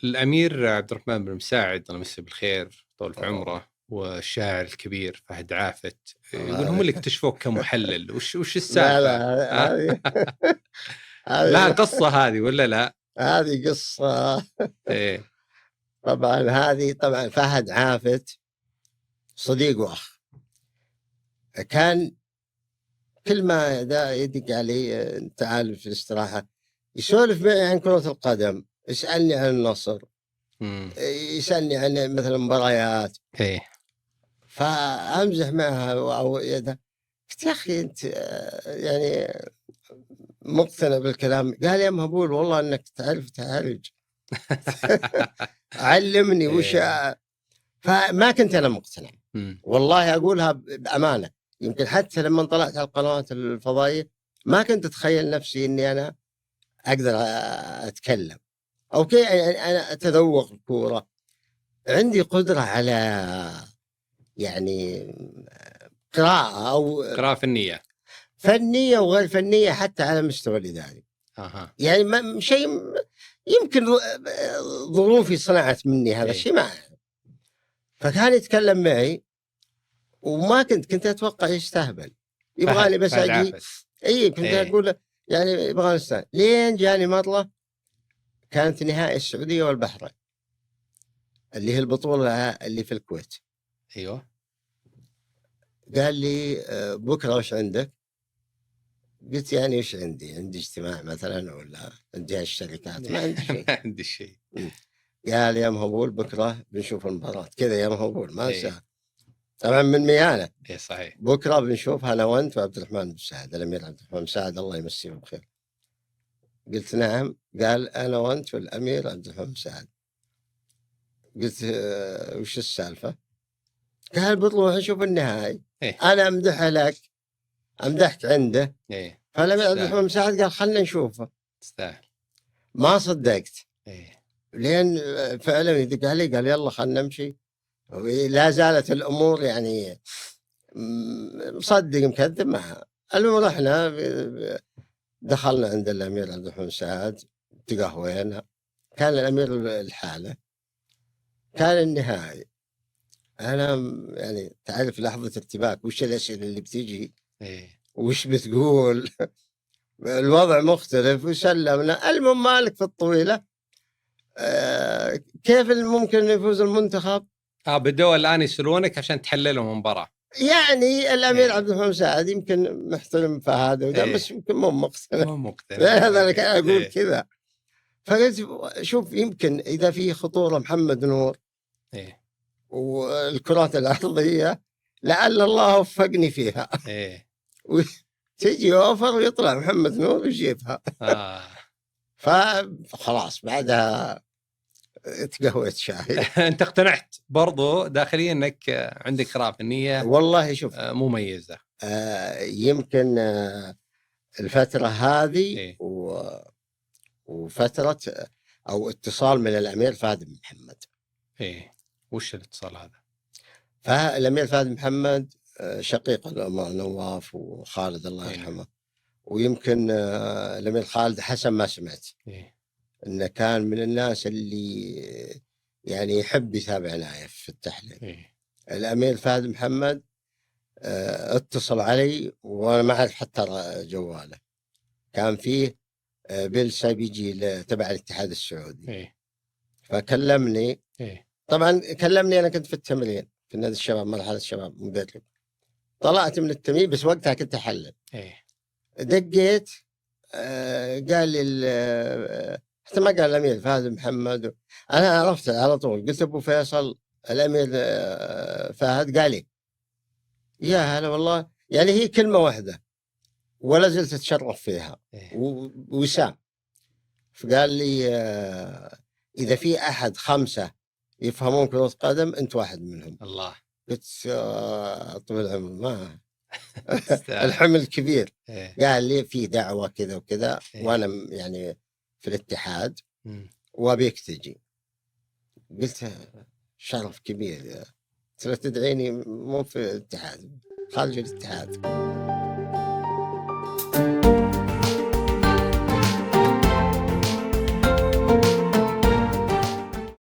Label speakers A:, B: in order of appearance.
A: الأمير عبد الرحمن بن مساعد الله يمسيه بالخير طول في
B: أوه.
A: عمره، والشاعر الكبير فهد عافت، يقول هم
B: هذه
A: اللي اكتشفوك كمحلل. وش
B: لا
A: السالفة؟
B: لا
A: ها؟
B: هذه
A: لها
B: هذه
A: قصة هذه ولا لا؟
B: هذه قصة.
A: إيه.
B: طبعا فهد عافت صديق واخ. كان كل ما يدق علي تعال في الاستراحة يسولف معي عن كرة القدم، يسألني عن النصر،
A: مم.
B: يسألني عن مثلا مباريات،
A: إيه.
B: فأمزح معها أو قلت يا أخي أنت يعني مقتنع بالكلام؟ قال يا مهبول والله أنك تعرف تعالج. علمني وش.
A: إيه.
B: فما كنت أنا مقتنع،
A: مم.
B: والله أقولها بأمانة. يمكن حتى لما طلعت على القنوات الفضائية ما كنت أتخيل نفسي أني أنا أقدر أتكلم أو كي أنا أتذوق الكورة. عندي قدرة على يعني قراءة أو
A: قراءة فنية.
B: فنية وغير فنية حتى على مستوى الإداري.
A: أها.
B: يعني شيء يمكن ظروفي صنعت مني هذا
A: إيه.
B: الشيء. ما فكان يتكلم معي وما كنت أتوقع يستهبل، يبغاني بس
A: فهد
B: أجي.
A: عافت.
B: أي كنت
A: إيه.
B: أقول له يعني يبغاني أستهبل. لين جاني مرة كانت نهائي السعودية والبحرين اللي هي البطولة اللي في الكويت.
A: أيوه.
B: قال لي بكرة وش عندك؟ قلت يعني وش عندي اجتماع مثلا ولا عندي الشركات؟ ما عندي شيء.
A: ما عندي شيء.
B: قال يا مهبول بكرة بنشوف المباراة كذا يا مهبول ما
A: إيه.
B: انساها. طبعا من ميانة.
A: إيه صحيح.
B: بكرة بنشوف أنا وأنت وعبد الرحمن بن سعد، الأمير عبد الرحمن بن سعد الله يمسيه بالخير. قلت نعم. قال أنا وأنت والأمير عبد الرحمن بن سعد. قلت وش السالفة؟ قال بنروح نشوف النهائي.
A: إيه.
B: أنا أمدح لك، أمدحك عنده.
A: إيه.
B: فالأمير عبد الرحمن
A: تستاهل.
B: بن سعد قال خلنا نشوفه.
A: تستاهل.
B: ما صدقت.
A: إيه.
B: لين فعلا يدق علي قال يلا خلنا نمشي. لا زالت الأمور يعني مصدق مكذب معها. المهم رحنا دخلنا عند الأمير عبد الرحمن سعد، تقهوينا. كان الأمير الحالة، كان النهائي. أنا يعني تعرف لحظة ارتباك، وش الأسئلة اللي بتيجي
A: إيه.
B: وش بتقول. الوضع مختلف وسلمنا. المهم مالك في الطويلة كيف ممكن يفوز المنتخب؟
A: بدوا الآن يسألونك عشان تحللهم المباراة.
B: يعني الأمير
A: إيه.
B: عبد الرحمن سعد يمكن محترم فهد وده،
A: إيه.
B: بس يمكن مو مقتنع.
A: مو مقتنع.
B: هذا أنا كان أقول
A: إيه.
B: كذا. فقلت شوف يمكن إذا في خطورة محمد نور
A: إيه.
B: والكرات الأرضية لعل الله وفقني فيها.
A: إيه.
B: تجي أوفر ويطلع محمد نور ويجيبها.
A: آه.
B: فخلاص بعدها تقهويت شاهي.
A: أنت اقتنعت برضو داخليا أنك عندك قراءة فنية
B: والله شوف
A: مميزة.
B: يمكن الفترة هذه
A: إيه.
B: وفترة أو اتصال من الأمير فهد بن محمد.
A: إيه. وش الاتصال هذا؟
B: فالأمير فهد بن محمد شقيق الأمير نواف وخالد الله
A: إيه.
B: يرحمه. ويمكن الأمير خالد حسن ما سمعت
A: إيه.
B: إنه كان من الناس اللي يعني يحب يتابعنا في التحليل.
A: إيه.
B: الأمير فهد محمد اتصل علي وأنا ما أعرف حتى جواله. كان فيه بيلسا بيجي تبع الاتحاد السعودي.
A: إيه.
B: فكلمني.
A: إيه.
B: طبعا كلمني أنا كنت في التمرين في نادي الشباب، مرحلة الشباب مدرب. طلعت من التمرين بس وقتها كنت أحلل.
A: إيه.
B: دقيت قال لي حتى ما قال الأمير فهد محمد. أنا عرفت على طول قلت أبو فيصل الأمير فهد. قال لي يا هلا والله. يعني هي كلمة واحدة ولا زلت أتشرف فيها.
A: إيه.
B: وسام. فقال لي إذا في أحد 5 يفهمون كرة قدم أنت واحد منهم.
A: الله.
B: قلت طول العمر ما
A: تستاهل.
B: الحمل كبير.
A: إيه.
B: قال لي في دعوة كذا وكذا
A: إيه.
B: وأنا يعني في الاتحاد
A: مم.
B: وأبيك تجي. قلت شرف كبير. ترى تدعيني مو في الاتحاد، خارج الاتحاد.